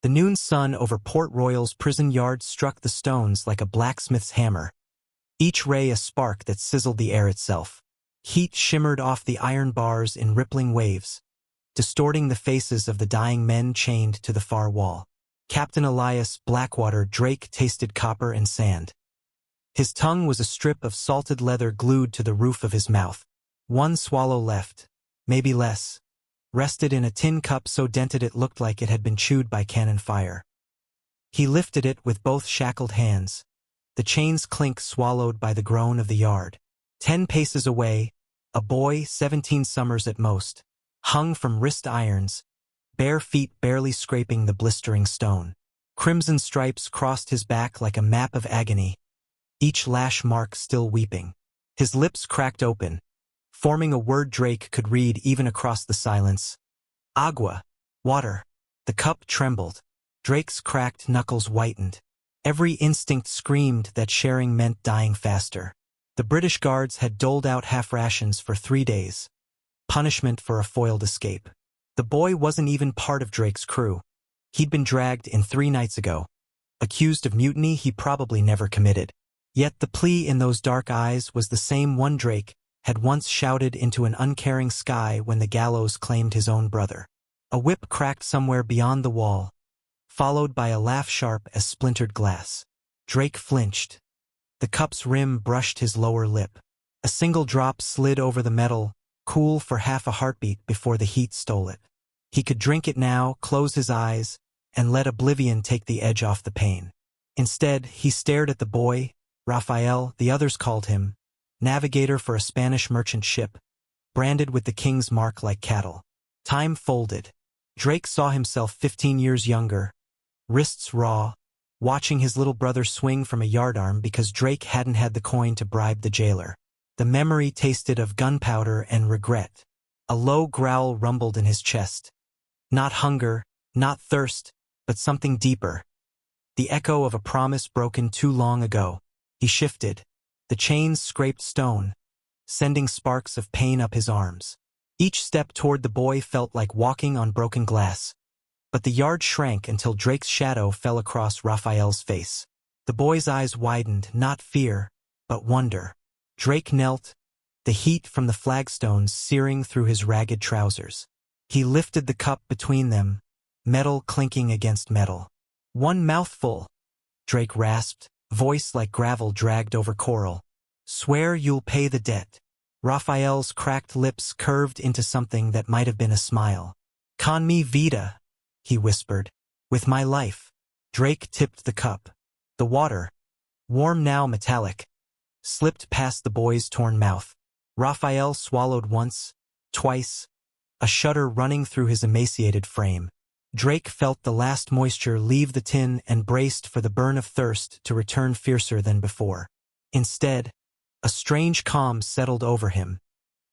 The noon sun over Port Royal's prison yard struck the stones like a blacksmith's hammer, each ray a spark that sizzled the air itself. Heat shimmered off the iron bars in rippling waves, distorting the faces of the dying men chained to the far wall. Captain Elias Blackwater Drake tasted copper and sand. His tongue was a strip of salted leather glued to the roof of his mouth. One swallow left, maybe less, rested in a tin cup so dented it looked like it had been chewed by cannon fire. He lifted it with both shackled hands, the chains clink swallowed by the groan of the yard. 10 paces away, a boy, 17 summers at most, hung from wrist irons, bare feet barely scraping the blistering stone. Crimson stripes crossed his back like a map of agony, each lash mark still weeping. His lips cracked open, forming a word Drake could read even across the silence. Agua. Water. The cup trembled. Drake's cracked knuckles whitened. Every instinct screamed that sharing meant dying faster. The British guards had doled out half rations for 3 days. Punishment for a foiled escape. The boy wasn't even part of Drake's crew. He'd been dragged in 3 nights ago, accused of mutiny he probably never committed. Yet the plea in those dark eyes was the same one Drake had once shouted into an uncaring sky when the gallows claimed his own brother. A whip cracked somewhere beyond the wall, followed by a laugh sharp as splintered glass. Drake flinched. The cup's rim brushed his lower lip. A single drop slid over the metal, cool for half a heartbeat before the heat stole it. He could drink it now, close his eyes, and let oblivion take the edge off the pain. Instead, he stared at the boy, Raphael, the others called him, navigator for a Spanish merchant ship, branded with the king's mark like cattle. Time folded. Drake saw himself 15 years younger, wrists raw, watching his little brother swing from a yardarm because Drake hadn't had the coin to bribe the jailer. The memory tasted of gunpowder and regret. A low growl rumbled in his chest. Not hunger, not thirst, but something deeper. The echo of a promise broken too long ago. He shifted. The chains scraped stone, sending sparks of pain up his arms. Each step toward the boy felt like walking on broken glass. But the yard shrank until Drake's shadow fell across Raphael's face. The boy's eyes widened, not fear, but wonder. Drake knelt, the heat from the flagstones searing through his ragged trousers. He lifted the cup between them, metal clinking against metal. "One mouthful," Drake rasped, voice like gravel dragged over coral. "Swear you'll pay the debt." Raphael's cracked lips curved into something that might have been a smile. "Con mi vida," he whispered. "With my life." Drake tipped the cup. The water, warm now metallic, slipped past the boy's torn mouth. Raphael swallowed once, twice, a shudder running through his emaciated frame. Drake felt the last moisture leave the tin and braced for the burn of thirst to return fiercer than before. Instead, a strange calm settled over him,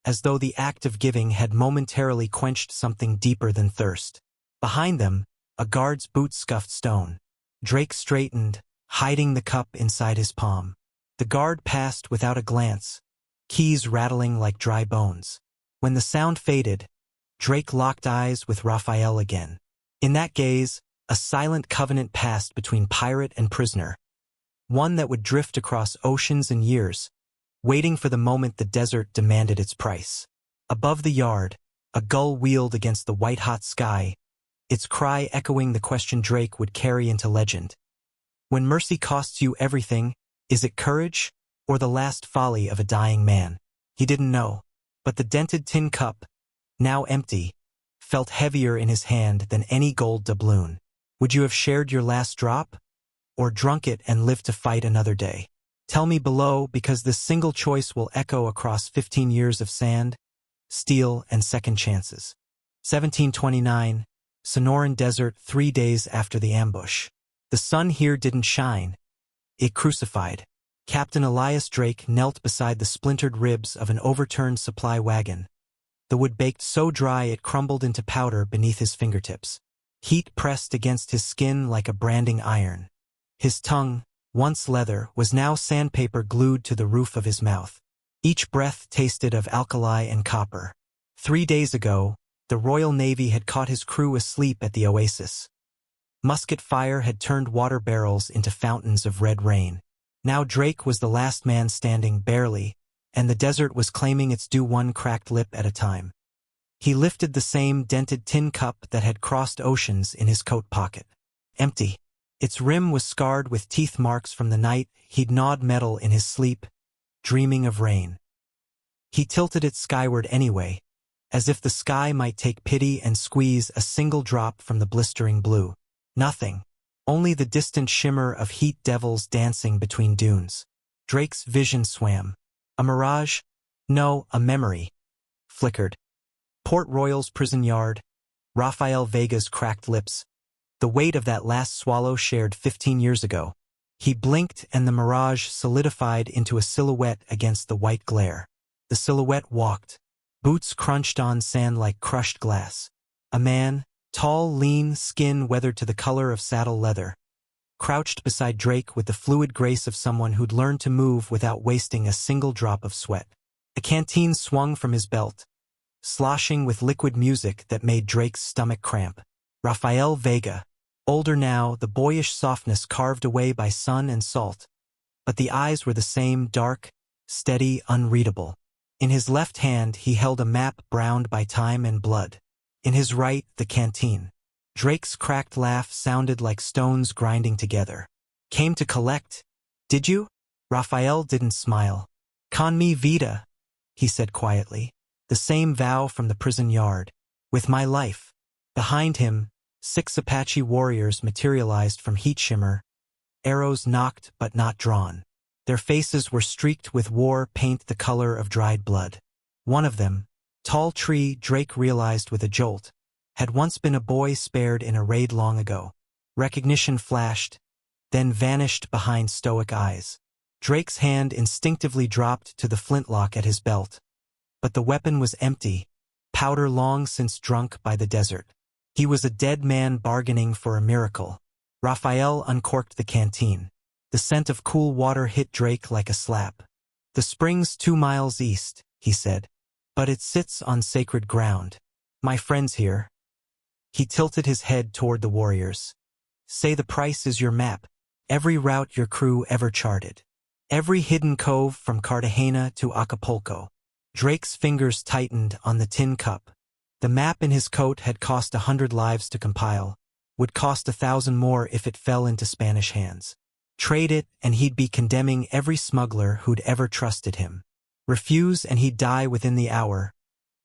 as though the act of giving had momentarily quenched something deeper than thirst. Behind them, a guard's boot scuffed stone. Drake straightened, hiding the cup inside his palm. The guard passed without a glance, keys rattling like dry bones. When the sound faded, Drake locked eyes with Raphael again. In that gaze, a silent covenant passed between pirate and prisoner, one that would drift across oceans and years, waiting for the moment the desert demanded its price. Above the yard, a gull wheeled against the white-hot sky, its cry echoing the question Drake would carry into legend. When mercy costs you everything, is it courage or the last folly of a dying man? He didn't know, but the dented tin cup, now empty, felt heavier in his hand than any gold doubloon. Would you have shared your last drop, or drunk it and lived to fight another day? Tell me below, because this single choice will echo across 15 years of sand, steel, and second chances. 1729, Sonoran Desert, 3 days after the ambush. The sun here didn't shine. It crucified. Captain Elias Drake knelt beside the splintered ribs of an overturned supply wagon. The wood baked so dry it crumbled into powder beneath his fingertips. Heat pressed against his skin like a branding iron. His tongue, once leather, was now sandpaper glued to the roof of his mouth. Each breath tasted of alkali and copper. 3 days ago, the Royal Navy had caught his crew asleep at the oasis. Musket fire had turned water barrels into fountains of red rain. Now Drake was the last man standing, barely, and the desert was claiming its due, one cracked lip at a time. He lifted the same dented tin cup that had crossed oceans in his coat pocket. Empty. Its rim was scarred with teeth marks from the night he'd gnawed metal in his sleep, dreaming of rain. He tilted it skyward anyway, as if the sky might take pity and squeeze a single drop from the blistering blue. Nothing. Only the distant shimmer of heat devils dancing between dunes. Drake's vision swam. A mirage? No, a memory. Flickered. Port Royal's prison yard. Rafael Vega's cracked lips. The weight of that last swallow shared 15 years ago. He blinked and the mirage solidified into a silhouette against the white glare. The silhouette walked. Boots crunched on sand like crushed glass. A man, tall, lean, skin weathered to the color of saddle leather, crouched beside Drake with the fluid grace of someone who'd learned to move without wasting a single drop of sweat. A canteen swung from his belt, sloshing with liquid music that made Drake's stomach cramp. Rafael Vega, older now, the boyish softness carved away by sun and salt, but the eyes were the same, dark, steady, unreadable. In his left hand he held a map browned by time and blood. In his right, the canteen. Drake's cracked laugh sounded like stones grinding together. Came to collect, did you? Rafael didn't smile. Con mi vida, he said quietly. The same vow from the prison yard. With my life. Behind him, 6 Apache warriors materialized from heat shimmer, arrows nocked but not drawn. Their faces were streaked with war paint the color of dried blood. One of them, Tall Tree, Drake realized with a jolt, had once been a boy spared in a raid long ago. Recognition flashed, then vanished behind stoic eyes. Drake's hand instinctively dropped to the flintlock at his belt. But the weapon was empty, powder long since drunk by the desert. He was a dead man bargaining for a miracle. Rafael uncorked the canteen. The scent of cool water hit Drake like a slap. The spring's 2 miles east, he said. But it sits on sacred ground. My friends here. He tilted his head toward the warriors. Say the price is your map. Every route your crew ever charted. Every hidden cove from Cartagena to Acapulco. Drake's fingers tightened on the tin cup. The map in his coat had cost 100 lives to compile, would cost 1,000 more if it fell into Spanish hands. Trade it and he'd be condemning every smuggler who'd ever trusted him. Refuse and he'd die within the hour,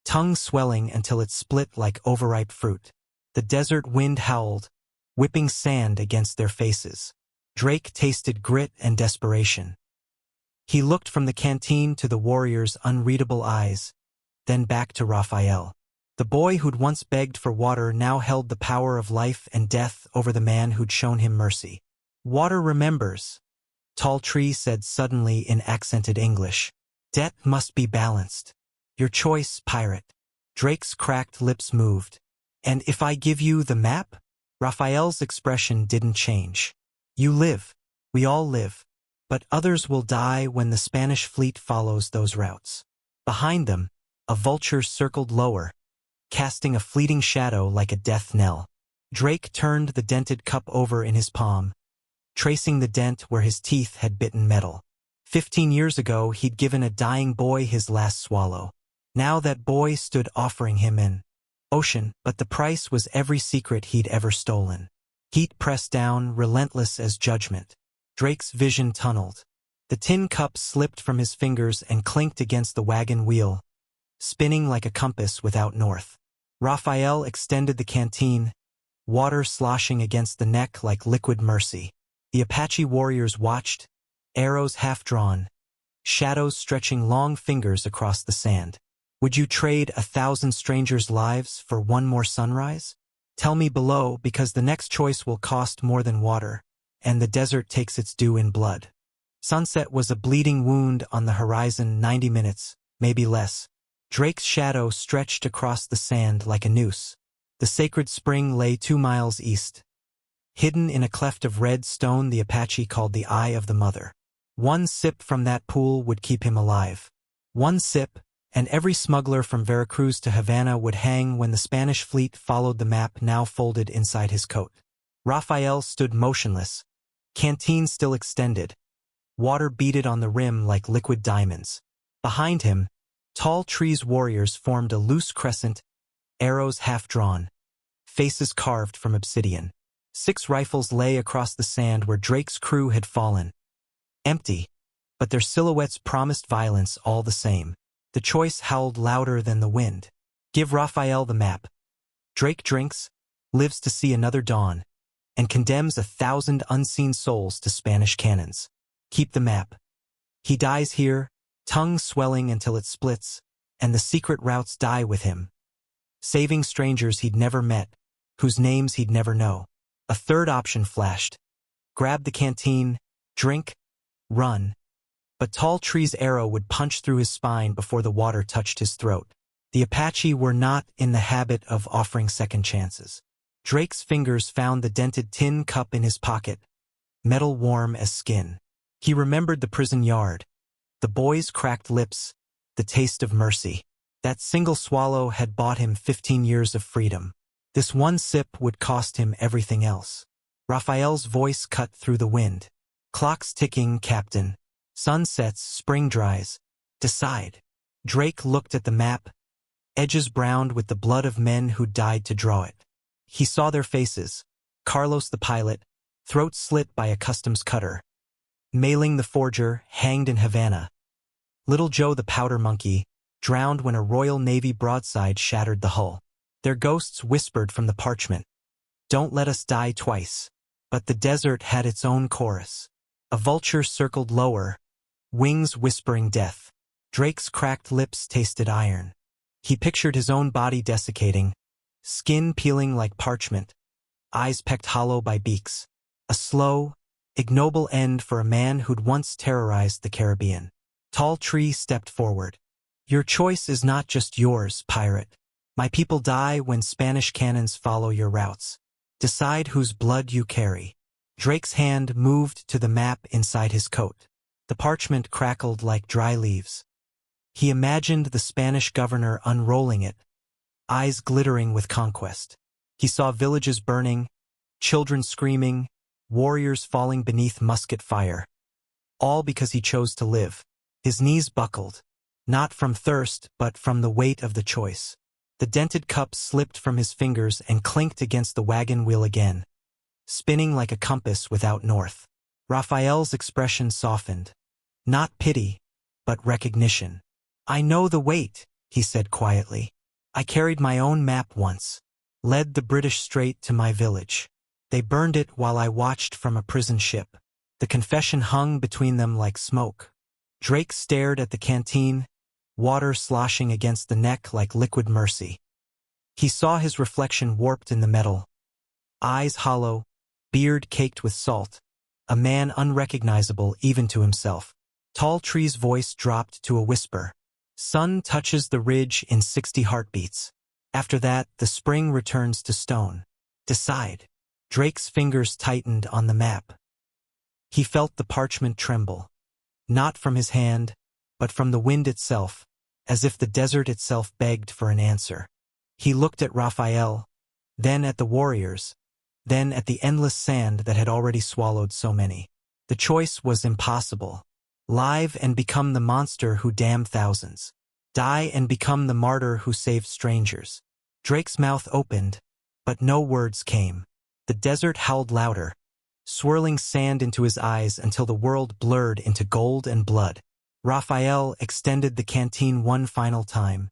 tongue swelling until it split like overripe fruit. The desert wind howled, whipping sand against their faces. Drake tasted grit and desperation. He looked from the canteen to the warrior's unreadable eyes, then back to Rafael. The boy who'd once begged for water now held the power of life and death over the man who'd shown him mercy. Water remembers, Tall Tree said suddenly in accented English. Debt must be balanced. Your choice, pirate. Drake's cracked lips moved. And if I give you the map? Rafael's expression didn't change. You live. We all live. But others will die when the Spanish fleet follows those routes. Behind them, a vulture circled lower, casting a fleeting shadow like a death knell. Drake turned the dented cup over in his palm, tracing the dent where his teeth had bitten metal. 15 years ago he'd given a dying boy his last swallow. Now that boy stood offering him an ocean, but the price was every secret he'd ever stolen. Heat pressed down, relentless as judgment. Drake's vision tunneled. The tin cup slipped from his fingers and clinked against the wagon wheel, spinning like a compass without north. Rafael extended the canteen, water sloshing against the neck like liquid mercy. The Apache warriors watched, arrows half-drawn, shadows stretching long fingers across the sand. Would you trade 1,000 strangers' lives for one more sunrise? Tell me below, because the next choice will cost more than water, and the desert takes its due in blood. Sunset was a bleeding wound on the horizon, 90 minutes, maybe less. Drake's shadow stretched across the sand like a noose. The sacred spring lay 2 miles east. Hidden in a cleft of red stone the Apache called the Eye of the Mother. One sip from that pool would keep him alive. One sip, and every smuggler from Veracruz to Havana would hang when the Spanish fleet followed the map now folded inside his coat. Raphael stood motionless, canteen still extended, water beaded on the rim like liquid diamonds. Behind him, tall trees warriors formed a loose crescent, arrows half-drawn, faces carved from obsidian. 6 rifles lay across the sand where Drake's crew had fallen. Empty, but their silhouettes promised violence all the same. The choice howled louder than the wind. Give Raphael the map. Drake drinks, lives to see another dawn, and condemns 1,000 unseen souls to Spanish cannons. Keep the map. He dies here, tongue swelling until it splits, and the secret routes die with him, saving strangers he'd never met, whose names he'd never know. A third option flashed. Grab the canteen, drink, run. But Tall Tree's arrow would punch through his spine before the water touched his throat. The Apache were not in the habit of offering second chances. Drake's fingers found the dented tin cup in his pocket, metal warm as skin. He remembered the prison yard, the boy's cracked lips, the taste of mercy. That single swallow had bought him 15 years of freedom. This one sip would cost him everything else. Raphael's voice cut through the wind. Clock's ticking, Captain. Sun sets, spring dries. Decide. Drake looked at the map, edges browned with the blood of men who died to draw it. He saw their faces. Carlos the pilot, throat slit by a customs cutter. Mailing the forger, hanged in Havana. Little Joe the powder monkey, drowned when a Royal Navy broadside shattered the hull. Their ghosts whispered from the parchment, "Don't let us die twice." But the desert had its own chorus. A vulture circled lower, wings whispering death. Drake's cracked lips tasted iron. He pictured his own body desiccating, skin peeling like parchment, eyes pecked hollow by beaks. A slow, ignoble end for a man who'd once terrorized the Caribbean. Tall Tree stepped forward. Your choice is not just yours, pirate. My people die when Spanish cannons follow your routes. Decide whose blood you carry. Drake's hand moved to the map inside his coat. The parchment crackled like dry leaves. He imagined the Spanish governor unrolling it, eyes glittering with conquest. He saw villages burning, children screaming, warriors falling beneath musket fire. All because he chose to live. His knees buckled, not from thirst but from the weight of the choice. The dented cup slipped from his fingers and clinked against the wagon wheel again, spinning like a compass without north. Raphael's expression softened. Not pity, but recognition. I know the weight, he said quietly. I carried my own map once, led the British straight to my village. They burned it while I watched from a prison ship. The confession hung between them like smoke. Drake stared at the canteen, water sloshing against the neck like liquid mercy. He saw his reflection warped in the metal, eyes hollow, beard caked with salt, a man unrecognizable even to himself. Tall Tree's voice dropped to a whisper. Sun touches the ridge in 60 heartbeats. After that, the spring returns to stone. Decide. Drake's fingers tightened on the map. He felt the parchment tremble, not from his hand, but from the wind itself, as if the desert itself begged for an answer. He looked at Raphael, then at the warriors, then at the endless sand that had already swallowed so many. The choice was impossible. Live and become the monster who damned thousands. Die and become the martyr who saved strangers. Drake's mouth opened, but no words came. The desert howled louder, swirling sand into his eyes until the world blurred into gold and blood. Raphael extended the canteen one final time,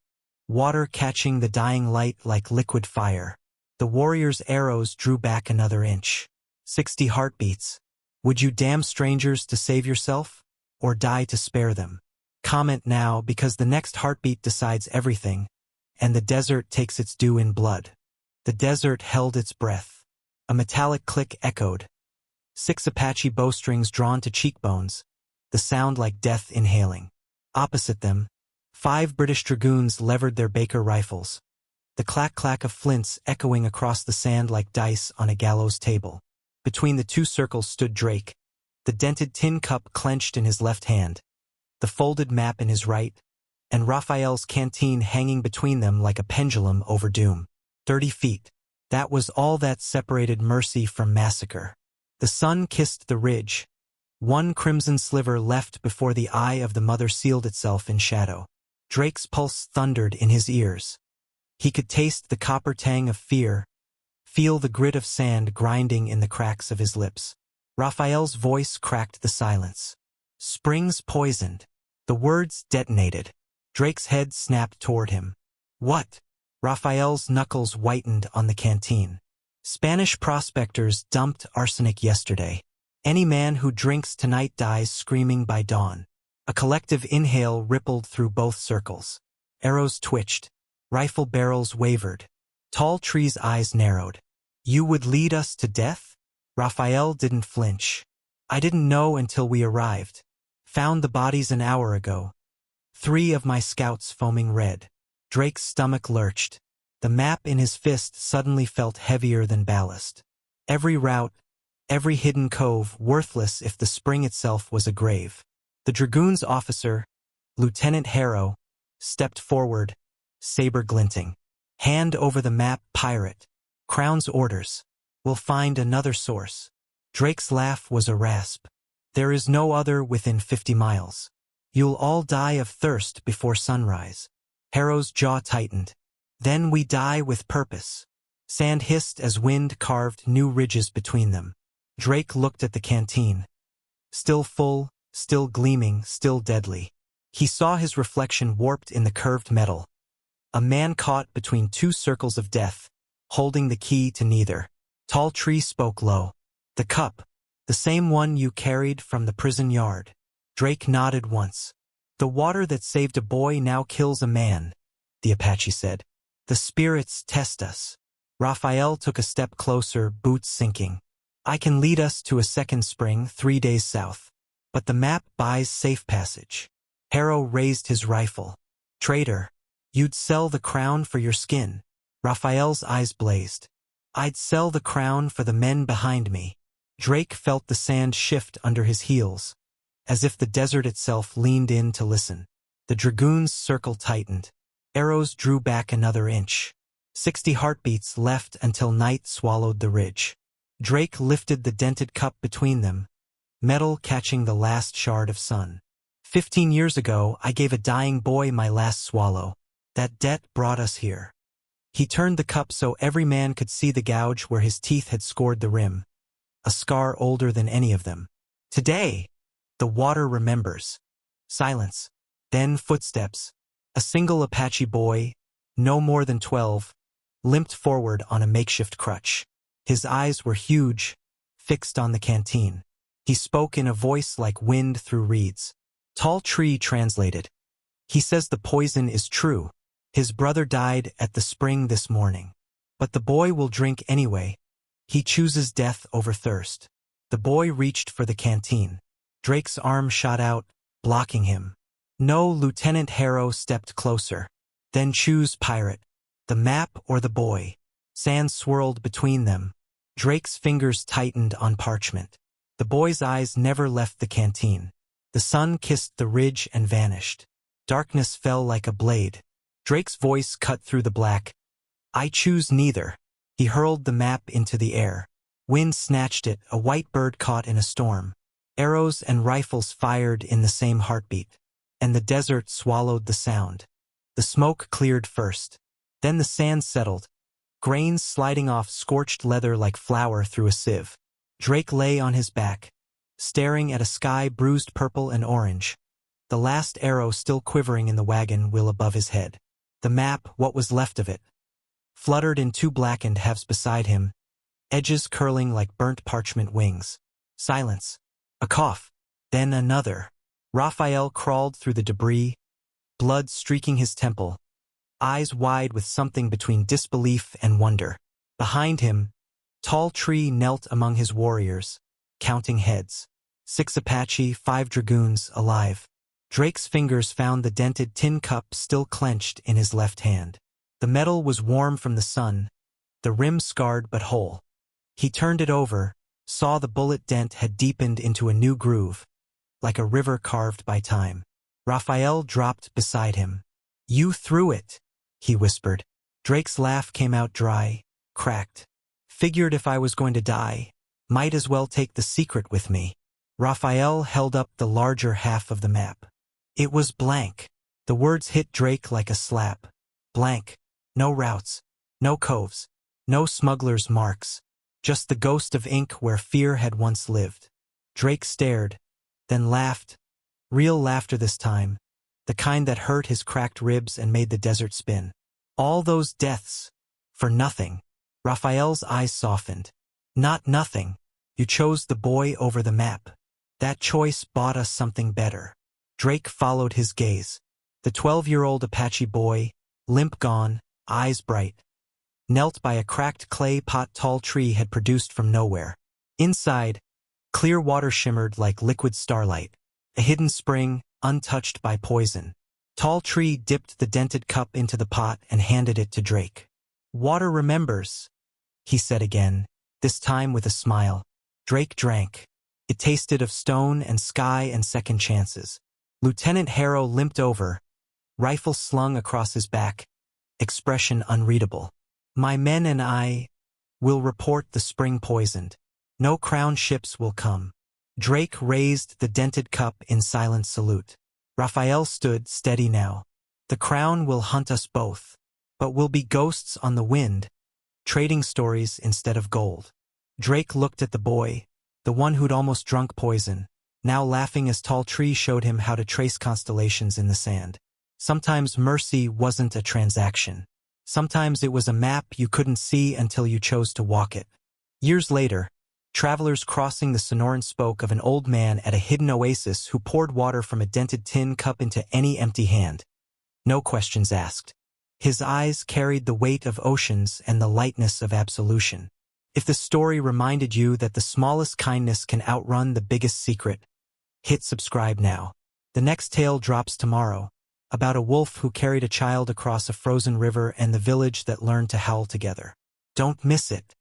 water catching the dying light like liquid fire. The warrior's arrows drew back another inch. 60 heartbeats. Would you damn strangers to save yourself, or die to spare them? Comment now, because the next heartbeat decides everything, and the desert takes its due in blood. The desert held its breath. A metallic click echoed. 6 Apache bowstrings drawn to cheekbones, the sound like death inhaling. Opposite them, 5 British dragoons levered their Baker rifles, the clack-clack of flints echoing across the sand like dice on a gallows table. Between the 2 circles stood Drake, the dented tin cup clenched in his left hand, the folded map in his right, and Raphael's canteen hanging between them like a pendulum over doom. 30 feet. That was all that separated mercy from massacre. The sun kissed the ridge. One crimson sliver left before the eye of the mother sealed itself in shadow. Drake's pulse thundered in his ears. He could taste the copper tang of fear, feel the grit of sand grinding in the cracks of his lips. Raphael's voice cracked the silence. Spring's poisoned. The words detonated. Drake's head snapped toward him. What? Raphael's knuckles whitened on the canteen. Spanish prospectors dumped arsenic yesterday. Any man who drinks tonight dies screaming by dawn. A collective inhale rippled through both circles. Arrows twitched. Rifle barrels wavered. Tall Tree's eyes narrowed. You would lead us to death? Raphael didn't flinch. I didn't know until we arrived. Found the bodies an hour ago. 3 of my scouts foaming red. Drake's stomach lurched. The map in his fist suddenly felt heavier than ballast. Every route, every hidden cove, worthless if the spring itself was a grave. The dragoons officer, Lieutenant Harrow, stepped forward, saber glinting. Hand over the map, pirate. Crown's orders. We'll find another source. Drake's laugh was a rasp. There is no other within 50 miles. You'll all die of thirst before sunrise. Harrow's jaw tightened. Then we die with purpose. Sand hissed as wind carved new ridges between them. Drake looked at the canteen. Still full, still gleaming, still deadly. He saw his reflection warped in the curved metal. A man caught between 2 circles of death, holding the key to neither. Tall Tree spoke low. The cup. The same one you carried from the prison yard. Drake nodded once. The water that saved a boy now kills a man, the Apache said. The spirits test us. Raphael took a step closer, boots sinking. I can lead us to a second spring 3 days south. But the map buys safe passage. Harrow raised his rifle. Traitor, you'd sell the crown for your skin. Raphael's eyes blazed. I'd sell the crown for the men behind me. Drake felt the sand shift under his heels, as if the desert itself leaned in to listen. The dragoons' circle tightened. Arrows drew back another inch. 60 heartbeats left until night swallowed the ridge. Drake lifted the dented cup between them, metal catching the last shard of sun. 15 years ago, I gave a dying boy my last swallow. That debt brought us here. He turned the cup so every man could see the gouge where his teeth had scored the rim, a scar older than any of them. Today, the water remembers. Silence. Then footsteps. A single Apache boy, no more than 12, limped forward on a makeshift crutch. His eyes were huge, fixed on the canteen. He spoke in a voice like wind through reeds. Tall Tree translated. He says the poison is true. His brother died at the spring this morning. But the boy will drink anyway. He chooses death over thirst. The boy reached for the canteen. Drake's arm shot out, blocking him. No, Lieutenant Harrow stepped closer. Then choose, pirate. The map or the boy. Sand swirled between them. Drake's fingers tightened on parchment. The boy's eyes never left the canteen. The sun kissed the ridge and vanished. Darkness fell like a blade. Drake's voice cut through the black. I choose neither. He hurled the map into the air. Wind snatched it, a white bird caught in a storm. Arrows and rifles fired in the same heartbeat. And the desert swallowed the sound. The smoke cleared first. Then the sand settled, grains sliding off scorched leather like flour through a sieve. Drake lay on his back, staring at a sky bruised purple and orange, the last arrow still quivering in the wagon wheel above his head. The map, what was left of it, fluttered in 2 blackened halves beside him, edges curling like burnt parchment wings. Silence. A cough. Then another. Raphael crawled through the debris, blood streaking his temple, eyes wide with something between disbelief and wonder. Behind him, Tall Tree knelt among his warriors, counting heads. 6 Apache, 5 dragoons, alive. Drake's fingers found the dented tin cup still clenched in his left hand. The metal was warm from the sun, the rim scarred but whole. He turned it over, saw the bullet dent had deepened into a new groove, like a river carved by time. Raphael dropped beside him. You threw it, he whispered. Drake's laugh came out dry, cracked. Figured if I was going to die, might as well take the secret with me. Raphael held up the larger half of the map. It was blank. The words hit Drake like a slap. Blank. No routes. No coves. No smuggler's marks. Just the ghost of ink where fear had once lived. Drake stared, then laughed. Real laughter this time. The kind that hurt his cracked ribs and made the desert spin. All those deaths. For nothing. Raphael's eyes softened. Not nothing. You chose the boy over the map. That choice bought us something better. Drake followed his gaze. The 12-year-old Apache boy, limp gone, eyes bright, knelt by a cracked clay pot tall tree had produced from nowhere. Inside, clear water shimmered like liquid starlight, a hidden spring, untouched by poison. Tall tree dipped the dented cup into the pot and handed it to Drake. Water remembers, he said again, this time with a smile. Drake drank. It tasted of stone and sky and second chances. Lieutenant Harrow limped over, rifle slung across his back, expression unreadable. My men and I will report the spring poisoned. No crown ships will come. Drake raised the dented cup in silent salute. Raphael stood steady now. The crown will hunt us both, but we'll be ghosts on the wind, trading stories instead of gold. Drake looked at the boy, the one who'd almost drunk poison, now laughing as Tall Tree showed him how to trace constellations in the sand. Sometimes mercy wasn't a transaction. Sometimes it was a map you couldn't see until you chose to walk it. Years later, travelers crossing the Sonoran spoke of an old man at a hidden oasis who poured water from a dented tin cup into any empty hand. No questions asked. His eyes carried the weight of oceans and the lightness of absolution. If the story reminded you that the smallest kindness can outrun the biggest secret, hit subscribe now. The next tale drops tomorrow, about a wolf who carried a child across a frozen river and the village that learned to howl together. Don't miss it.